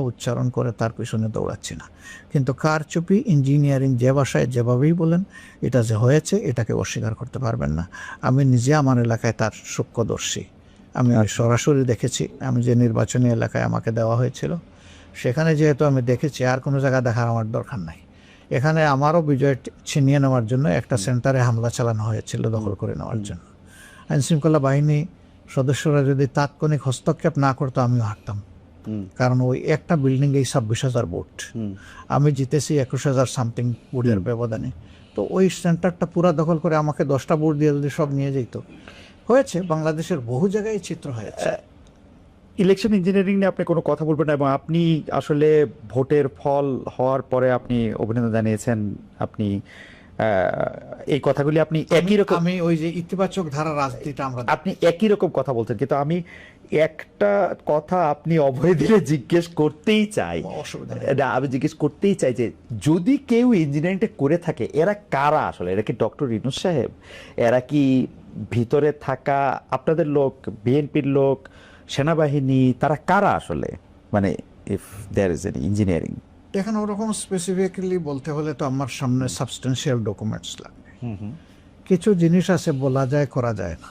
উচ্চারণ করে তার পিছনে দৌড়াচ্ছি না, কিন্তু কারচুপি ইঞ্জিনিয়ারিং যে ভাষায় যেভাবেই বলেন এটা যে হয়েছে এটাকে অস্বীকার করতে পারবেন না। আমি নিজে আমার এলাকায় তার সূক্ষ্মদর্শী, আমি সরাসরি দেখেছি। আমি যে নির্বাচনী এলাকায় আমাকে দেওয়া হয়েছিল সেখানে যেহেতু আমি দেখেছি, আর কোনো জায়গা দেখার আমার দরকার নাই। এখানে আমারও বিজয় ছিনিয়ে নেওয়ার জন্য একটা সেন্টারে হামলা চালানো হয়েছিল দখল করে নেওয়ার জন্য। আইনশৃঙ্খলা বাহিনী সদস্যরা যদি তাৎক্ষণিক হস্তক্ষেপ না করতো আমিও হারতাম, কারণ ওই একটা বিল্ডিংয়েই 26,000 ভোট, আমি জিতেছি 21,000 সামথিং ভোটের ব্যবধানে। তো ওই সেন্টারটা পুরা দখল করে আমাকে 10টা ভোট দিয়ে যদি সব নিয়ে যেত, হয়েছে বাংলাদেশের বহু জায়গায় চিত্র হয়েছে। ইলেকশন ইঞ্জিনিয়ারিং নিয়ে আপনি কোনো কথা বলবেন না, এবং আপনি আসলে ভোটের ফল হওয়ার পরে আপনি অভিনন্দন জানিয়েছেন, আপনি এই কথাগুলি আপনি একই রকম, আমি ওই যে ইতিবাচক ধারা রাজনীতিটা আপনি একই রকম কথা বলছেন, কিন্তু আমি একটা কথা আপনি অভয় দিলে জিজ্ঞেস করতেই চাই, আমি জিজ্ঞেস করতেই চাই যে যদি কেউ ইঞ্জিনিয়ারিংটা করে থাকে এরা কারা আসলে? এরা কি ডক্টর ইউনূস সাহেব? এরা কি ভিতরে থাকা আপনাদের লোক, বিএনপির লোক, সেনাবাহিনী? তারা কারা আসলে? মানে if there is any engineering. এখন ওরকম স্পেসিফিক্যালি বলতে হলে তো আমার সামনে সাবস্টেন্সিয়াল ডকুমেন্টস লাগবে। কিছু জিনিস আছে বলা যায় করা যায় না,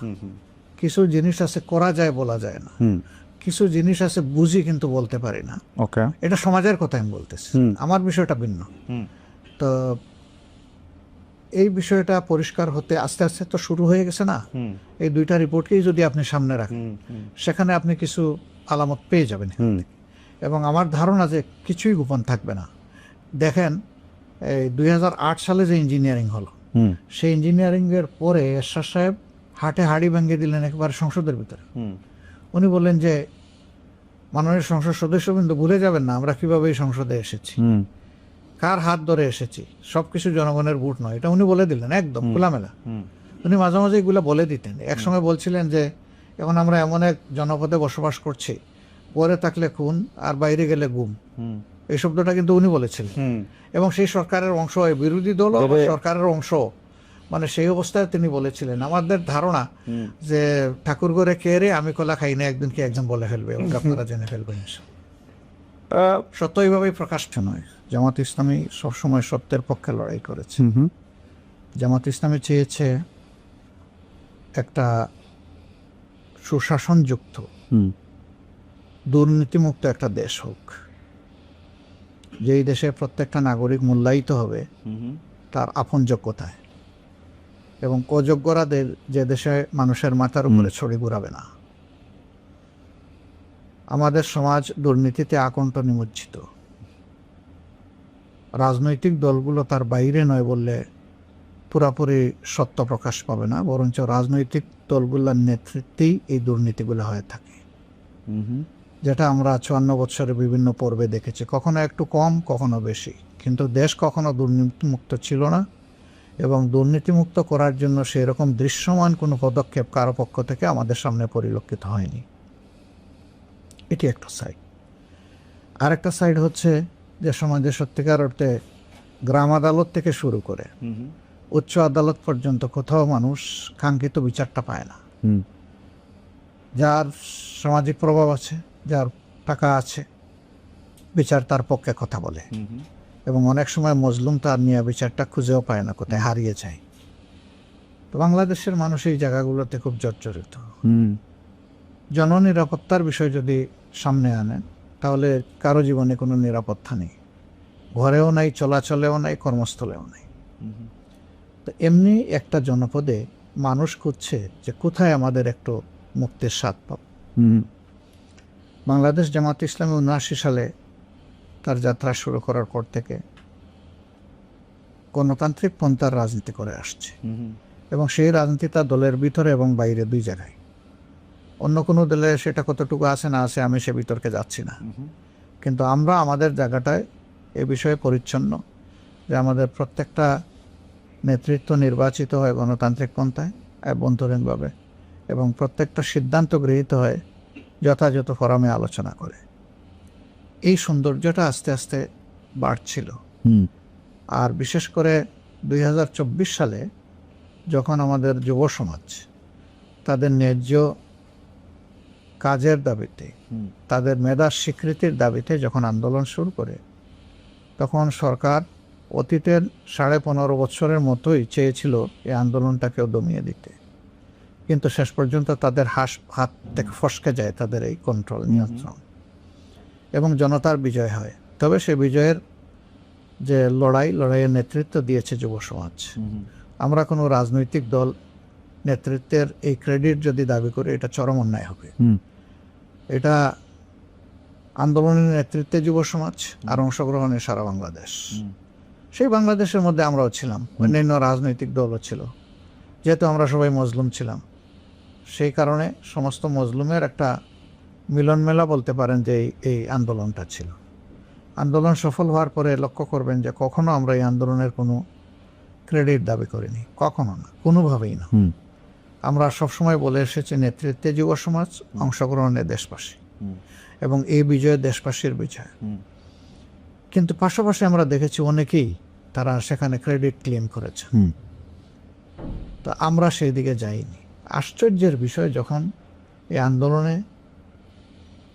কিছু জিনিস আছে করা যায় বলা যায় না, কিছু জিনিস আছে বুঝি কিন্তু বলতে পারি না। এটা সমাজের কথা আমি বলতেছি, আমার বিষয়টা ভিন্ন। তো এই বিষয়টা পরিষ্কার হতে আস্তে আস্তে তো শুরু হয়ে গেছে না? এই দুইটা রিপোর্টকেই যদি আপনি সামনে রাখেন সেখানে আপনি কিছু আলামত পেয়ে যাবেন, এবং আমার ধারণা যে কিছুই গোপন থাকবে না। দেখেন, এই 2008 সালে যে ইঞ্জিনিয়ারিং হলো, সেই ইঞ্জিনিয়ারিংয়ের পরে এরশাদ সাহেব হাটে হাড়ি ভেঙে দিলেন একেবারে সংসদের ভিতরে। উনি বললেন যে মাননীয় সংসদ সদস্য কিন্তু ভুলে যাবেন না আমরা কিভাবে এই সংসদে এসেছি, কার হাত ধরে এসেছি, সবকিছু জনগণের ভোট নয়, এটা উনি বলে দিলেন একদম খোলামেলা। উনি মাঝে মাঝে এগুলো বলে দিতেন। একসময় বলছিলেন যে এখন আমরা এমন এক জনপদে বসবাস করছি, পরে থাকলে খুন আর বাইরে গেলে গুম, এই শব্দটা কিন্তু উনি বলেছিলেন। এবং সেই সরকারের অংশ, বিরোধী দল সরকারের অংশ, মানে সেই অবস্থায় তিনি বলেছিলেন। আমাদের ধারণা যে ঠাকুর ঘরে কে রে আমি কলা খাই না, একদিন কি একজন বলে ফেলবে, আপনারা জেনে ফেলবেন। সত্য এইভাবেই প্রকাশ্য নয়। জামাত ইসলামী সবসময় সত্যের পক্ষে লড়াই করেছে। জামাত ইসলামী চেয়েছে একটা সুশাসনযুক্ত দুর্নীতিমুক্ত একটা দেশ হোক, যেই দেশে প্রত্যেকটা নাগরিক মূল্যায়িত হবে তার আপন যোগ্যতায়, এবং অযোগ্যরাদের যে দেশে মানুষের মাথার উপরে ছড়ি ঘুরাবে না। আমাদের সমাজ দুর্নীতিতে আকণ্ঠ নিমজ্জিত। রাজনৈতিক দলগুলো তার বাইরে নয় বললে পুরাপুরি সত্য প্রকাশ পাবে না, বরঞ্চ রাজনৈতিক দলগুলোর নেতৃত্বেই এই দুর্নীতিগুলো হয়ে থাকে, যেটা আমরা 54 বছরে বিভিন্ন পর্বে দেখেছি। কখনো একটু কম, কখনো বেশি, কিন্তু দেশ কখনো দুর্নীতিমুক্ত ছিল না, এবং দুর্নীতিমুক্ত করার জন্য সেই রকম দৃশ্যমান কোনো পদক্ষেপ কারো পক্ষ থেকে আমাদের সামনে পরিলক্ষিত হয়নি। এটি একটা সাইড। আরেকটা সাইড হচ্ছে যে সমাজে সত্যিকার অর্থে গ্রাম আদালত থেকে শুরু করে উচ্চ আদালত পর্যন্ত কোথাও মানুষ কাঙ্ক্ষিত বিচারটা পায় না। যার সামাজিক প্রভাব আছে, যার টাকা আছে, বিচার তার পক্ষে কথা বলে, এবং অনেক সময় মজলুম তার নিয়ে বিচারটা খুঁজেও পায় না, কোথায় হারিয়ে যায়। তো বাংলাদেশের মানুষ এই জায়গাগুলোতে খুব জর্জরিত। জননিরাপত্তার বিষয় যদি সামনে আনেন তাহলে কারো জীবনে কোনো নিরাপত্তা নেই, ঘরেও নাই, চলাচলেও নাই, কর্মস্থলেও নাই। তো এমনি একটা জনপদে মানুষ খুঁজছে যে কোথায় আমাদের একটু মুক্তির স্বাদ পাব। বাংলাদেশ জামাত ইসলামী 79 সালে তার যাত্রা শুরু করার পর থেকে গণতান্ত্রিক পন্থার রাজনীতি করে আসছে, এবং সেই রাজনীতি তার দলের ভিতরে এবং বাইরে দুই জায়গায়। অন্য কোনো দলে সেটা কতটুকু আছে না আছে আমি সে বিতর্কে যাচ্ছি না, কিন্তু আমরা আমাদের জায়গাটায় এ বিষয়ে পরিচ্ছন্ন যে আমাদের প্রত্যেকটা নেতৃত্ব নির্বাচিত হয় গণতান্ত্রিক পন্থায় অভ্যন্তরীণভাবে, এবং প্রত্যেকটা সিদ্ধান্ত গৃহীত হয় যথাযথ ফোরামে আলোচনা করে। এই সৌন্দর্যটা আস্তে আস্তে বাড়ছিল। আর বিশেষ করে 2024 সালে যখন আমাদের যুব সমাজ তাদের ন্যায্য কাজের দাবিতে, তাদের মেধার স্বীকৃতির দাবিতে যখন আন্দোলন শুরু করে, তখন সরকার অতীতের 15.5 বছরের মতোই চেয়েছিল এই আন্দোলনটাকেও দমিয়ে দিতে, কিন্তু শেষ পর্যন্ত তাদের হাত থেকে ফসকে যায় তাদের এই কন্ট্রোল, নিয়ন্ত্রণ, এবং জনতার বিজয় হয়। তবে সে বিজয়ের যে লড়াইয়ের নেতৃত্ব দিয়েছে যুব সমাজ। আমরা কোনো রাজনৈতিক দল নেতৃত্বের এই ক্রেডিট যদি দাবি করি, এটা চরম অন্যায় হবে। এটা আন্দোলনের নেতৃত্বে যুব সমাজ আর অংশগ্রহণে সারা বাংলাদেশ। সেই বাংলাদেশের মধ্যে আমরাও ছিলাম, অন্যান্য রাজনৈতিক দলও ছিল। যেহেতু আমরা সবাই মজলুম ছিলাম, সেই কারণে সমস্ত মজলুমের একটা মিলন মেলা বলতে পারেন যে এই আন্দোলনটা ছিল। আন্দোলন সফল হওয়ার পরে লক্ষ্য করবেন যে কখনো আমরা এই আন্দোলনের কোনো ক্রেডিট দাবি করিনি, কখনো না, কোনোভাবেই না। আমরা সবসময় বলে এসেছি নেতৃত্বে যুব সমাজ, অংশগ্রহণে দেশবাসী, এবং এই বিজয় দেশবাসীর বিজয়। কিন্তু পাশাপাশি আমরা দেখেছি অনেকেই তারা সেখানে ক্রেডিট ক্লেম করেছে, তো আমরা সেই দিকে যাইনি। আশ্চর্যের বিষয়, যখন এই আন্দোলনে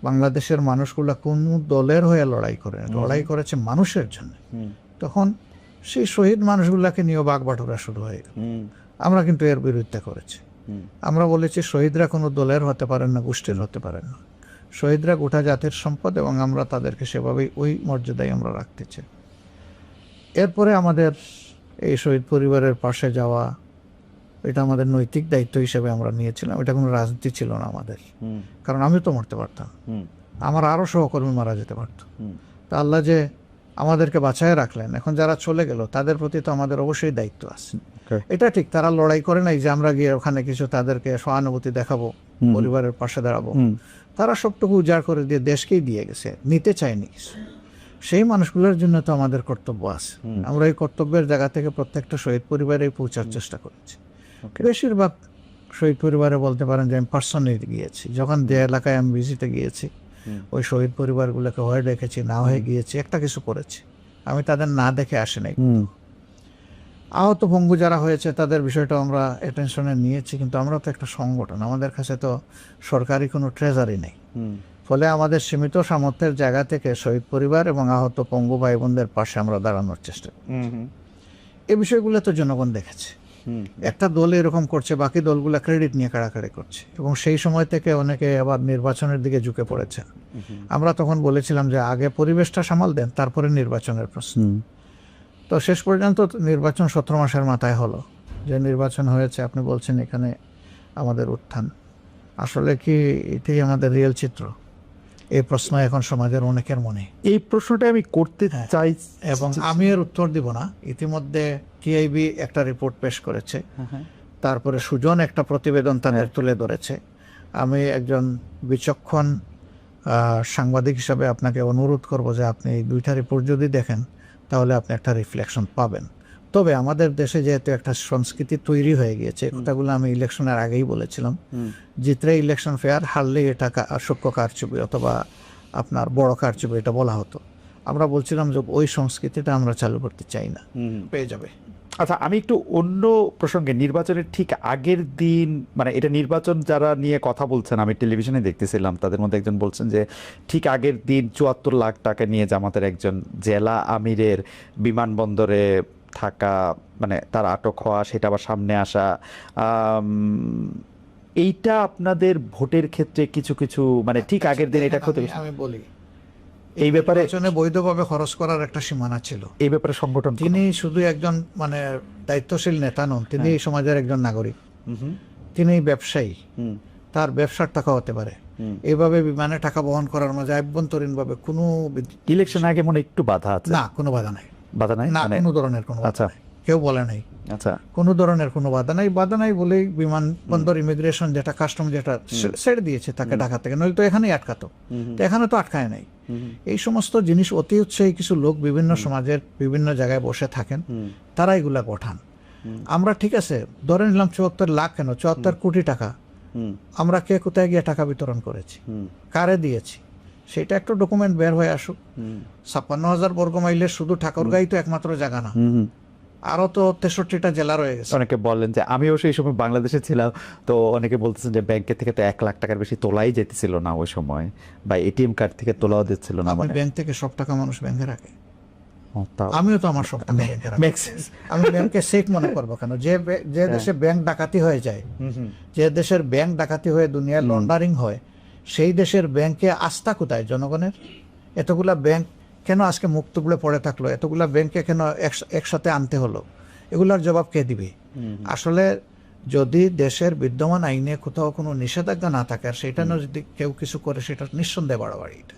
বাংলাদেশের মানুষগুলা কোন দলের হয়ে লড়াই করেছে মানুষের জন্য, তখন সেই শহীদ মানুষগুলাকে নিয়ে বাগবাটোরা শুরু হয়ে গেল। আমরা কিন্তু এর বিরুদ্ধে করেছি। আমরা বলেছি শহীদরা কোনো দলের হতে পারেন না, গোষ্ঠীর হতে পারেন না। শহীদরা গোটা জাতির সম্পদ, এবং আমরা তাদেরকে সেভাবেই ওই মর্যাদায় আমরা রাখতে চাই। এরপরে আমাদের এই শহীদ পরিবারের পাশে যাওয়া, এটা আমাদের নৈতিক দায়িত্ব হিসেবে আমরা নিয়েছিলাম। এটা কোনো রাজনীতি ছিল না আমাদের, কারণ আমি তো মরতে পারতাম, আমার আরও সহকর্মী মারা যেতে পারত। তা আল্লাহ যে আমাদেরকে বাঁচায় রাখলেন, এখন যারা চলে গেল তাদের প্রতি তো আমাদের অবশ্যই দায়িত্ব আছে। এটা ঠিক, তারা লড়াই করে নাই যে আমরা গিয়ে ওখানে কিছু তাদেরকে সহানুভূতি দেখাবো, পরিবারের পাশে দাঁড়াবো। তারা সবটুকু উজাড় করে দিয়ে দেশকেই দিয়ে গেছে, নিতে চায়নি কিছু। সেই মানুষগুলোর জন্য তো আমাদের কর্তব্য আছে। আমরা এই কর্তব্যের জায়গা থেকে প্রত্যেকটা শহীদ পরিবারে পৌঁছার চেষ্টা করেছি। বেশিরভাগ শহীদ পরিবারে বলতে পারেন যে আমি পার্সোনালি গিয়েছি। যখন যে এলাকায় আমি ভিজিটে গিয়েছি, ওই শহীদ পরিবারগুলোকে হয়ে দেখেছি, না হয়ে গিয়েছি, একটা কিছু করেছি। আমি তাদের না দেখে আসি নাই। আহত ভঙ্গু যারা হয়েছে তাদের বিষয়টা আমরা অ্যাটেনশনে নিয়েছি, কিন্তু আমরা তো একটা সংগঠন, আমাদের কাছে তো সরকারি কোনো ট্রেজারি নেই। ফলে আমাদের সীমিত সামর্থ্যের জায়গা থেকে শহীদ পরিবার এবং আহত পঙ্গু ভাই বোনদের পাশে আমরা দাঁড়ানোর চেষ্টা করি। এই বিষয়গুলো তো জনগণ দেখেছে। একটা দল এরকম করছে, বাকি দলগুলো ক্রেডিট নিয়ে কাড়াকাড়ি করছে, এবং সেই সময় থেকে অনেকে আবার নির্বাচনের দিকে ঝুঁকে পড়েছে। আমরা তখন বলেছিলাম যে আগে পরিবেশটা সামাল দেন, তারপরে নির্বাচনের প্রশ্ন। তো শেষ পর্যন্ত নির্বাচন 17 মাসের মাথায় হলো। যে নির্বাচন হয়েছে, আপনি বলছেন এখানে আমাদের উত্থান, আসলে কি এটাই আমাদের রিয়েল চিত্র? এই প্রশ্ন এখন সমাজের অনেকের মনে। এই প্রশ্নটা আমি করতে চাই, এবং আমি এর উত্তর দিব না। ইতিমধ্যে টিআইবি একটা রিপোর্ট পেশ করেছে, তারপরে সুজন একটা প্রতিবেদন তাদের তুলে ধরেছে। আমি একজন বিচক্ষণ সাংবাদিক হিসাবে আপনাকে অনুরোধ করব যে আপনি এই দুইটা রিপোর্ট যদি দেখেন, তাহলে আপনি একটা রিফ্লেকশন পাবেন। তবে আমাদের দেশে যেহেতু একটা সংস্কৃতি তৈরি হয়ে গিয়েছে, কথাগুলো আমি ইলেকশনের আগেই বলেছিলাম, জিতলে ইলেকশন ফেয়ার, হারলে এটা সূক্ষ্ম কারচুপি অথবা আপনার বড় কারচুপি, এটা বলা হতো। আমরা বলছিলাম যে ওই সংস্কৃতিটা আমরা চালু করতে চাই না, পেয়ে যাবে। আচ্ছা, আমি একটু অন্য প্রসঙ্গে, নির্বাচনের ঠিক আগের দিন, মানে এটা নির্বাচন যারা নিয়ে কথা বলছেন, আমি টেলিভিশনে দেখতেছিলাম, তাদের মধ্যে একজন বলছেন যে ঠিক আগের দিন 74 লাখ টাকা নিয়ে জামাতের একজন জেলা আমিরের বিমানবন্দরে থাকা, মানে তার আটক হওয়া, সেটা আবার সামনে আসা, এইটা আপনাদের ভোটের ক্ষেত্রে কিছু কিছু, মানে ঠিক আগের দিন এটা ক্ষতি। আমি বলি, এই ব্যাপারে বৈধভাবে খরচ করার একটা সীমানা ছিল। এই ব্যাপারে সংগঠন, তিনি শুধু একজন মানে দায়িত্বশীল নেতা নন, তিনি এই সমাজের একজন নাগরিক, তিনি ব্যবসায়ী, তার ব্যবসার টাকা হতে পারে। এইভাবে বিমানে টাকা বহন করার মাঝে আভ্যন্তরীণ ভাবে কোনো ইলেকশন আগে মনে একটু বাধা আছে? না, কোনো বাধা নাই। বাধা নাই না, কোনো ধরনের কোনো বাধা নাই, কেউ বলে নাই। আচ্ছা, কোনো ধরনের কোনো বাধা নাই বলেই বিমানবন্দর ইমিগ্রেশন যেটা কাস্টম যেটা ছেড়ে দিয়েছে তাকে ঢাকা থেকে, নইলে তো এখানেই আটকাতো। তো এখানে তো আটকায় নাই। এই সমস্ত জিনিস অতি উৎসাহী কিছু লোক বিভিন্ন সমাজের বিভিন্ন জায়গায় বসে থাকেন, তারা এগুলা গঠান। আমরা ঠিক আছে ধরে নিলাম 74 লাখ, কেন 74 কোটি টাকা আমরা কে কোথায় গিয়ে টাকা বিতরণ করেছি, কারে দিয়েছি, সেটা একটা ডকুমেন্ট বের হয়ে আসুক। 56,000 বর্গ মাইলের শুধু ঠাকুরগাঁই তো একমাত্র জায়গা না, আরো তো 63টা জেলা রয়ে গেছে। অনেকে বলেন যে আমিও সেই সময় বাংলাদেশে ছিলাম, তো অনেকে বলতেছেন যে ব্যাংকের থেকে তো 1 লাখ টাকার বেশি তোলাই যেতেছিল না ওই সময়, বা এটিএম কার্ড থেকে তোলাও দিচ্ছিল না। আপনি মানে ব্যাংক থেকে সব টাকা মানুষ ব্যাংকে রাখে? ও, তাও আমিও তো আমার সব টাকা ব্যাংকে রাখি। makes sense। আমি ব্যাংকে সেফ মনে করবো কেন? যে দেশে ব্যাংক ডাকাতি হয়ে যায়, যে দেশের ব্যাংক ডাকাতি হয়ে দুনিয়ায় লন্ডারিং হয়, সেই দেশের ব্যাংকে আস্থা কোথায় জনগণের? এতগুলা ব্যাংক কেন আজকে মুক্ত বলে পড়ে থাকলো? এতগুলা ব্যাংকে কেন একসাথে আনতে হলো? এগুলার জবাব কে দিবে? আসলে যদি দেশের বিদ্যমান আইনে কোথাও কোনো নিষেধাজ্ঞা না থাকে, আর সেটা নিয়ে যদি কেউ কিছু করে, সেটা নিঃসন্দেহে বাড়াবাড়ি। এটা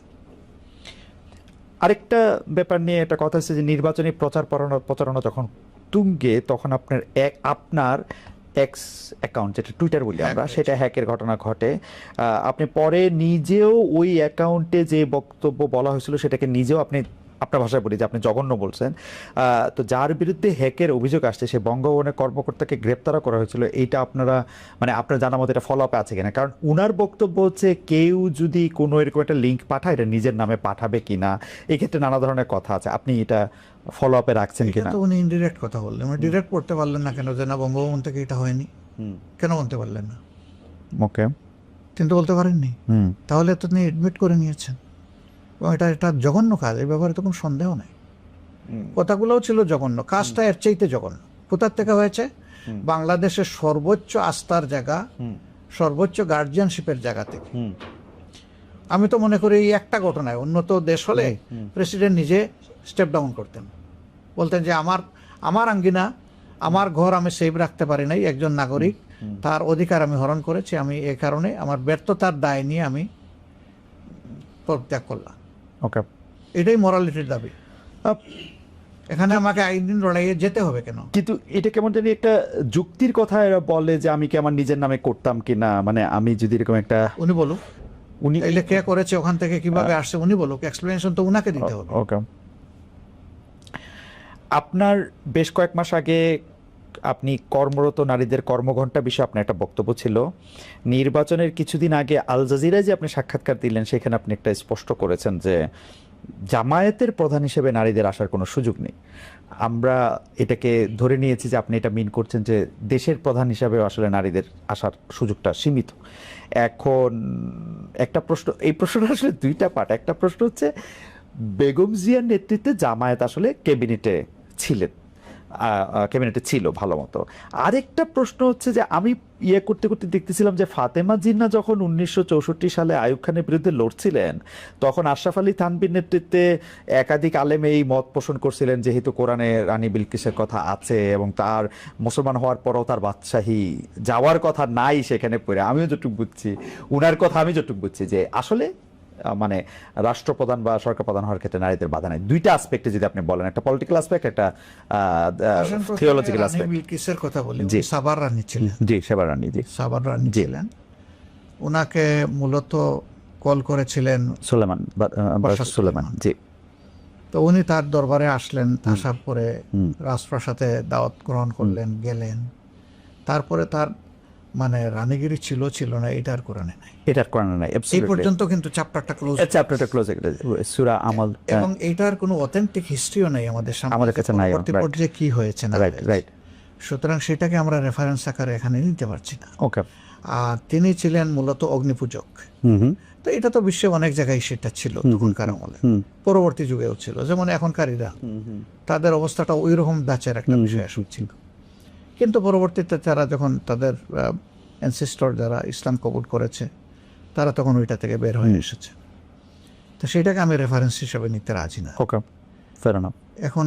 আরেকটা ব্যাপার নিয়ে একটা কথা হচ্ছে যে নির্বাচনী প্রচারণা যখন তুঙ্গে, তখন আপনার এক্স অ্যাকাউন্ট, যেটা টুইটার বলি আমরা, সেটা হ্যাকের ঘটনা ঘটে। আপনি পরে নিজেও ওই অ্যাকাউন্টে যে বক্তব্য বলা হয়েছিল সেটাকে নিজেও আপনি, আপনার ভাষায় বলি যে আপনি জঘন্য বলছেন। তো যার বিরুদ্ধে হ্যাকের অভিযোগ আসছে, সে বঙ্গভবনের কর্মকর্তাকে গ্রেপ্তারও করা হয়েছিল। এইটা আপনারা, মানে আপনার জানার মতো এটা ফলো আপে আছে কিনা? কারণ উনার বক্তব্য হচ্ছে কেউ যদি কোনো এরকম একটা লিঙ্ক পাঠায়, এটা নিজের নামে পাঠাবে কিনা, এই ক্ষেত্রে নানা ধরনের কথা আছে। আপনি এটা ফলো আপে রাখছেন কিনা? তো উনি ইনডিরেক্ট কথা বললেন, উনি ডিরেক্ট করতে পারলেন না কেন যে না বঙ্গভবন থেকে এটা হয়নি? কেন বলতে পারলেন না? ওকে, কিন্তু বলতে পারেননি, তাহলে তো তিনি এডমিট করে নিয়েছেন। এবং এটা জঘন্য কাজ, এই ব্যাপারে তো কোনো সন্দেহ নেই। কথাগুলোও ছিল জঘন্য, কাজটা এর চাইতে জঘন্য। কোথার থেকে হয়েছে? বাংলাদেশের সর্বোচ্চ আস্থার জায়গা, সর্বোচ্চ গার্জিয়ানশিপের জায়গা থেকে। আমি তো মনে করি এই একটা ঘটনায় উন্নত দেশ হলে প্রেসিডেন্ট নিজে স্টেপ ডাউন করতেন, বলতেন যে আমার আঙ্গিনা, আমার ঘর আমি সেভ রাখতে পারি নাই, একজন নাগরিক, তার অধিকার আমি হরণ করেছি, আমি এই কারণে আমার ব্যর্থতার দায় নিয়ে আমি পদত্যাগ করলাম। ওকে, এটাই মোরালিটির দাবি। এখানে আমাকে আইন লড়াইয়ে যেতে হবে কেন? কিন্তু এটা কেমন জানি একটা যুক্তির কথা এরা বলে যে আমি কি আমার নিজের নামে করতাম কিনা, মানে আমি যদি এরকম একটা, উনি বলুক, উনি এলে কে করেছে, ওখান থেকে কিভাবে আসছে, উনি বলুক, এক্সপ্লেনেশন তো উনাকে দিতে হবে। ওকে, আপনার বেশ কয়েক মাস আগে আপনি কর্মরত নারীদের কর্মঘণ্টা বিষয়ে আপনার একটা বক্তব্য ছিল। নির্বাচনের কিছুদিন আগে আল জাজিরায় যে আপনি সাক্ষাৎকার দিলেন, সেখানে আপনি একটা স্পষ্ট করেছেন যে জামায়াতের প্রধান হিসেবে নারীদের আসার কোনো সুযোগ নেই। আমরা এটাকে ধরে নিয়েছি যে আপনি এটা মিন করছেন যে দেশের প্রধান হিসাবে আসলে নারীদের আসার সুযোগটা সীমিত। এখন একটা প্রশ্ন, এই প্রশ্নটা আসলে দুইটা পার্ট। একটা প্রশ্ন হচ্ছে বেগম জিয়ার নেতৃত্বে জামায়াত আসলে ক্যাবিনেটে ছিল ভালো মতো। আরেকটা প্রশ্ন হচ্ছে যে আমি করতে করতে দেখতেছিলাম যে ফাতেমা জিন্নাহ যখন 1964 সালে আইয়ুব খানের বিরুদ্ধে লড়ছিলেন, তখন আশরাফ আলী থানভীর নেতৃত্বে একাধিক আলেম এই মত পোষণ করছিলেন, যেহেতু কোরআনে রানী বিলকিসের কথা আছে এবং তার মুসলমান হওয়ার পরও তার বাদশাহী যাওয়ার কথা নাই সেখানে পড়ে। আমিও যতটুকু বুঝছি, উনার কথা আমি যতটুকু বুঝছি, যে আসলে মানে রাষ্ট্রপ্রধান বা সরকার প্রধান হওয়ার ক্ষেত্রে নারীদের বাধা নাই। দুইটা আসপেক্টে যদি আপনি বলেন, একটা পলিটিক্যাল আসপেক্ট, একটা থিওলজিক্যাল আসপেক্ট। বিলকিসের কথা বলি, জি, সাবার রানী ছিলেন। জি, সেবার রানী, জি, সাবার রানী ছিলেন। ওনাকে মূলত কল করেছিলেন সুলেমান, জি। তো উনি তার দরবারে আসলেন, আসার পরে রাজপ্রাসাদে দাওয়াত গ্রহণ করলেন, গেলেন। তারপরে তার মানে রানীগিরি ছিল না, এটার কোরআনে নাই, এই পর্যন্ত কিন্তু চ্যাপ্টারটা ক্লোজ, সূরা আমল, এবং এইটার কোনো অথেন্টিক হিস্ট্রিও নাই আমাদের সামনে, আমাদের কাছে নাই, পর্যায়ে কি হয়েছে না। রাইট। সুতরাং সেটাকে আমরা রেফারেন্স আকারে এখানে নিতে পারছি না। ওকে। আর তিনি ছিলেন মূলত অগ্নিপূজক। তো এটা তো বিশ্বে অনেক জায়গায় সেটা ছিল তখনকার আমলে, পরবর্তী যুগেও ছিল, যেমন এখনকারীরা, তাদের অবস্থাটা ওই রকম দাচের একটা বিষয় ছিল। কিন্তু পরবর্তীতে তারা যখন তাদের অ্যানসেস্টর যারা ইসলাম কবুল করেছে, তারা তখন ওইটা থেকে বের হয়ে এসেছে। তো সেটাকে আমি রেফারেন্স হিসেবে নিতে রাজি না। ওকে, ফেয়ার এনাফ। এখন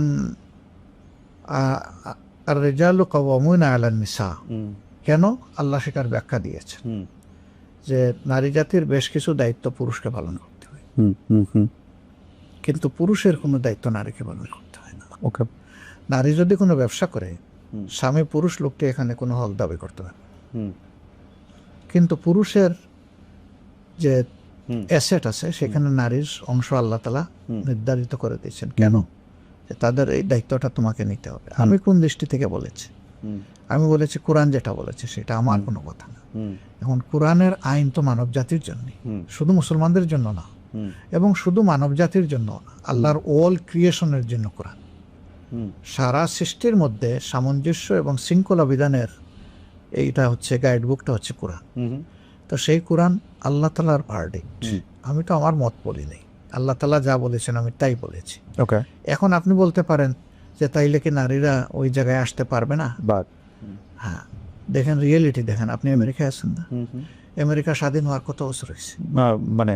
আর রিজালু কাওয়ামুনা আলান নিসা, কেন আল্লাহ সেটার ব্যাখ্যা দিয়েছে যে নারী জাতির বেশ কিছু দায়িত্ব পুরুষকে পালন করতে হয়, কিন্তু পুরুষের কোনো দায়িত্ব নারীকে পালন করতে হয় না। ওকে। নারী যদি কোনো ব্যবসা করে, স্বামী পুরুষ লোকটি এখানে কোনো হক দাবি করতে পারে, কিন্তু পুরুষের যে অ্যাসেট আছে সেখানে নারীর অংশ আল্লাহ তাআলা নির্ধারিত করে দিয়েছেন। কেন? যে তাদের এই দায়িত্বটা তোমাকে নিতে হবে। আমি কোন দৃষ্টি থেকে বলেছি? আমি বলেছি কোরআন যেটা বলেছে সেটা, আমার কোনো কথা না। এখন কোরআনের আইন তো মানব জাতির জন্য, শুধু মুসলমানদের জন্য না, এবং শুধু মানব জাতির জন্য না, আল্লাহর অল ক্রিয়েশনের জন্য কোরআন। সারা সৃষ্টির মধ্যে সামঞ্জস্য এবং শৃঙ্খলা বিধানের এইটা হচ্ছে গাইডবুকটা হচ্ছে কোরআন। তো সেই কোরআন আল্লাহ তাআলার ভার্ডিক্ট। আমি তো আমার মত বলিনি, আল্লাহ তাআলা যা বলেছেন আমি তাই বলেছি। ওকে, এখন আপনি বলতে পারেন যে তাইলে কি নারীরা ওই জায়গায় আসতে পারবে না? বাট হ্যাঁ, দেখেন রিয়েলিটি দেখেন। আপনি আমেরিকায় আছেন না? আমেরিকা স্বাধীন হওয়ার কত বছর হয়েছে? মানে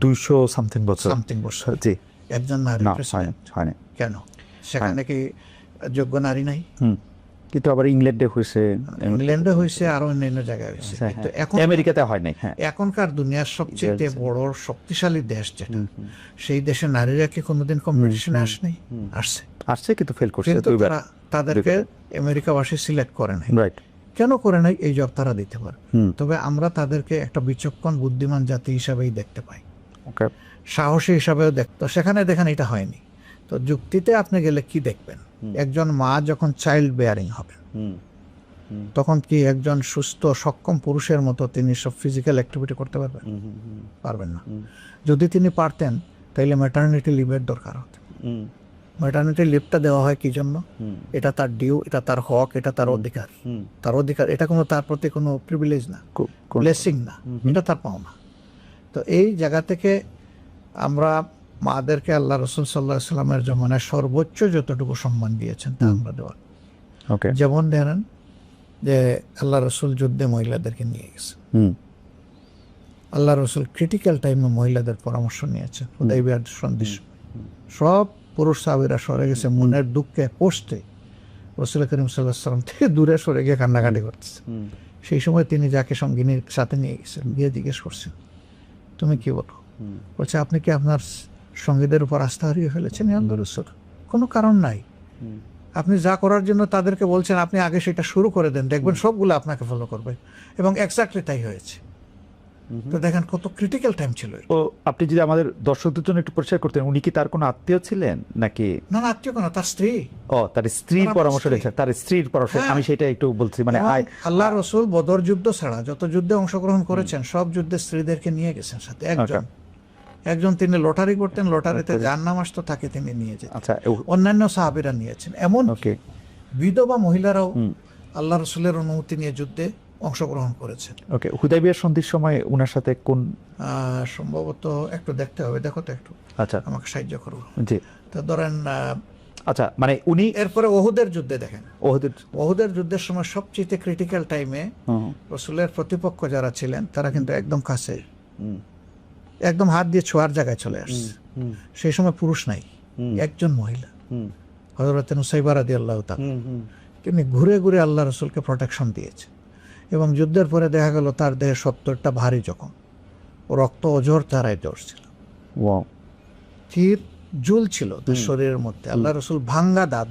200 সামথিং বছর। সামথিং বছর। জি, একজন নারী না প্রেসিডেন্ট হয় না। কেন? সেখানে কি যোগ্য নারী নাই? কিন্তু আবার ইংল্যান্ডে হয়েছে, ইংল্যান্ডে হয়েছে, আরো অন্যান্য জায়গায় হয়েছে। কিন্তু এখন আমেরিকাতে হয় নাই। হ্যাঁ, এখনকার দুনিয়ার সবচেয়ে বড় শক্তিশালী দেশ যেটা, সেই দেশে নারীরা কি কোনোদিন কম্পিটিশনে আসেনি? আসছে কিন্তু ফেল করছে কিন্তু দুইবার। তাদেরকে আমেরিকাবাসী সিলেক্ট করে নাই। রাইট। কেন করে নাই? এই জব তারা দিতে পারে। তবে আমরা তাদেরকে একটা বিচক্ষণ বুদ্ধিমান জাতি হিসাবেই দেখতে পাই, ওকে, সাহসী হিসাবেও তো সেখানে দেখেন এটা হয়নি। তো যুক্তিতে আপনি গেলে কি দেখবেন? একজন মা যখন চাইল্ড বেয়ারিং হবে তখন কি একজন সুস্থ সক্ষম পুরুষের মতো তিনি সব ফিজিক্যাল অ্যাক্টিভিটি করতে পারবেন? পারবেন না। যদি তিনি পারতেন তাহলে ম্যাটারনিটি লিভের দরকার হতো। ম্যাটারনিটি লিভটা দেওয়া হয় কি জন্য? এটা তার ডিউ, এটা তার হক, এটা তার অধিকার। তার অধিকার, এটা কোনো তার প্রতি কোনো প্রিভিলেজ না, ব্লেসিং না, এটা তার পাওনা। তো এই জায়গা থেকে আমরা মাদেরকে আল্লাহ রাসূল সাল্লাল্লাহু আলাইহি সাল্লামের জমানায় সর্বোচ্চ যতটুকু সম্মান দিয়েছেন তা আমরা দেওয়া। ওকে, যেমন ধরেন যে আল্লাহ রাসূল যুদ্ধে মহিলাদেরকে নিয়ে গেছে, আল্লাহ রাসূল ক্রিটিক্যাল টাইমে মহিলাদের পরামর্শ নিয়েছেন। হুদাইবিয়ার সন্ধির সব পুরুষ সাহাবীরা সরে গেছে মনের দুঃখে কষ্টে, রাসূল করিম সাল্লাল্লাহু আলাইহি সাল্লাম থেকে দূরে সরে গিয়ে কান্নাকাটি করতেছে। সেই সময় তিনি যাকে সঙ্গিনীর সাথে নিয়ে গেছেন, গিয়ে জিজ্ঞেস করছেন তুমি কি বলো? বলছে আপনি কি আপনার সঙ্গীদের উপর আস্থা হারিয়ে ফেলেছেন? ইয়া রাসূল, কোনো কারণ নাই। আপনি যা করার জন্য তাদেরকে বলছেন আপনি আগে সেটা শুরু করে দেন, দেখবেন সবগুলো আপনাকে ফলো করবে। এবং এক্স্যাক্টলি তাই হয়েছে। তো দেখেন কত ক্রিটিক্যাল টাইম ছিল। ও আপনি যদি আমাদের দর্শকদের জন্য একটু পরিষ্কার করতেন, উনি কি তার কোনো আত্মীয় ছিলেন নাকি? না না, আত্মীয় কেন, তার স্ত্রী। ও, তার স্ত্রীর পরামর্শ নিয়েছেন, তার স্ত্রীর পরামর্শ। আমি সেটা একটু বলছি, মানে আল্লাহ রাসূল বদর যুদ্ধ ছাড়া যত যুদ্ধে অংশগ্রহণ করেছেন সব যুদ্ধে স্ত্রীদেরকে নিয়ে গেছেন সাথে। একজন তিনি লটারি করতেন, লটারিতে যার নাম আসতো তাকে তিনি নিয়ে যেতেন। আচ্ছা, অন্যান্য সাহাবীরা নিয়েছেন, এমন বিধবা মহিলারাও আল্লাহ রাসূলের অনুমতি নিয়ে যুদ্ধে অংশগ্রহণ করেছেন। ওকে, হুদাইবিয়ার সন্ধির সময় উনার সাথে কোন সম্ভবত একটু দেখতে হবে, দেখো তো একটু, আচ্ছা আমাকে সাহায্য করো। জি, তো ধরেন আচ্ছা, মানে উনি এরপরে ওহুদের যুদ্ধে দেখেন, ওহুদের যুদ্ধের সময় সবচেয়ে ক্রিটিক্যাল টাইমে রাসূলের প্রতিপক্ষ যারা ছিলেন তারা কিন্তু একদম কাছে, একদম হাত দিয়ে ছোঁয়ার জায়গায় চলে আসছে। সেই সময় পুরুষ নাই, একজন মহিলা হযরত নুসাইবা রাদিয়াল্লাহু তাআলা, তিনি ঘুরে ঘুরে আল্লাহ রাসূলকে প্রোটেকশন দিয়েছে। এবং যুদ্ধের পরে দেখা গেল তার দেহে 70টা ভারী জখম, রক্ত অঝর ধারায় ঝরছিল, তীর ঝুলছিল তার শরীরের মধ্যে। আল্লাহ রাসূল ভাঙ্গা দাঁত